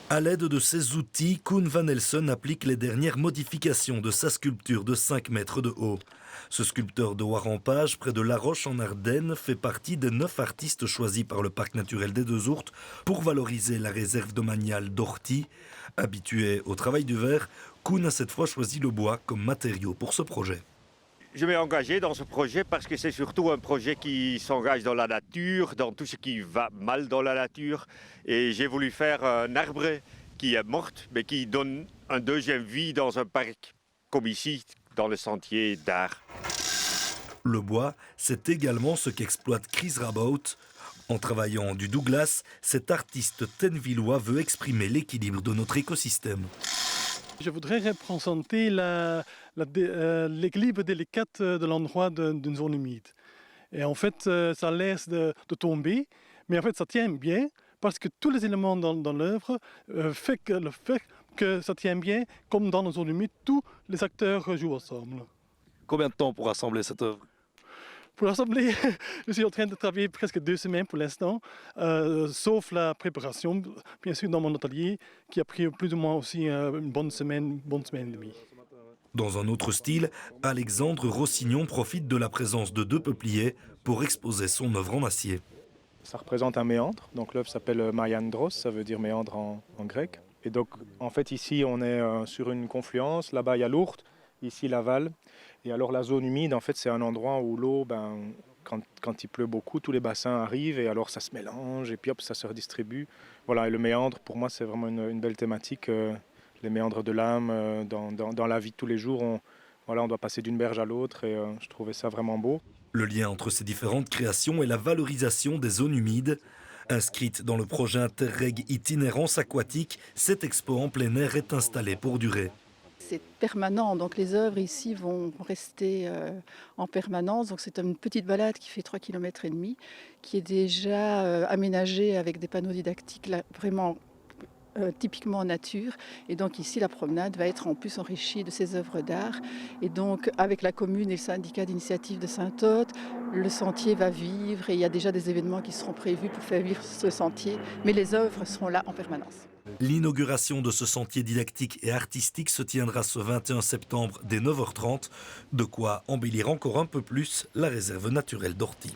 À l'aide de ces outils, Koen van Elsen applique les dernières modifications de sa sculpture de 5 mètres de haut. Ce sculpteur de Warempage, près de La Roche en Ardennes, fait partie des 9 artistes choisis par le parc naturel des Deux-Ourthes pour valoriser la réserve domaniale d'Orty. Habitué au travail du verre, Koen a cette fois choisi le bois comme matériau pour ce projet. Je m'ai engagé dans ce projet parce que c'est surtout un projet qui s'engage dans la nature, dans tout ce qui va mal dans la nature. Et j'ai voulu faire un arbre qui est mort, mais qui donne une deuxième vie dans un parc, comme ici, dans le sentier d'art. Le bois, c'est également ce qu'exploite Chris Rabaut. En travaillant du Douglas, cet artiste tenvillois veut exprimer l'équilibre de notre écosystème. Je voudrais représenter l'équilibre délicat de l'endroit d'une zone humide. Et en fait, ça laisse de tomber, mais en fait, ça tient bien parce que tous les éléments dans l'œuvre fait que ça tient bien, comme dans une zone humide, tous les acteurs jouent ensemble. Combien de temps pour assembler cette œuvre? Pour l'assembler, je suis en train de travailler presque 2 semaines pour l'instant, sauf la préparation, bien sûr, dans mon atelier, qui a pris plus ou moins aussi une bonne semaine et demie. Dans un autre style, Alexandre Rossignon profite de la présence de 2 peupliers pour exposer son œuvre en acier. Ça représente un méandre, donc l'œuvre s'appelle Maiandros, ça veut dire méandre en grec. Et donc en fait ici on est sur une confluence, là-bas il y a l'Ourthe, ici Laval. Et alors la zone humide, en fait, c'est un endroit où l'eau, quand il pleut beaucoup, tous les bassins arrivent et alors ça se mélange et puis hop, ça se redistribue. Voilà, et le méandre, pour moi, c'est vraiment une belle thématique. Les méandres de l'âme, dans la vie de tous les jours, on doit passer d'une berge à l'autre et je trouvais ça vraiment beau. Le lien entre ces différentes créations est la valorisation des zones humides. Inscrite dans le projet Interreg Itinérance Aquatique, cette expo en plein air est installée pour durer. C'est permanent, donc les œuvres ici vont rester en permanence. Donc c'est une petite balade qui fait 3,5 km, qui est déjà aménagée avec des panneaux didactiques là, vraiment typiquement en nature. Et donc ici, la promenade va être en plus enrichie de ces œuvres d'art. Et donc avec la commune et le syndicat d'initiative de Sainte-Aude, le sentier va vivre et il y a déjà des événements qui seront prévus pour faire vivre ce sentier. Mais les œuvres seront là en permanence. L'inauguration de ce sentier didactique et artistique se tiendra ce 21 septembre dès 9h30, de quoi embellir encore un peu plus la réserve naturelle d'Orty.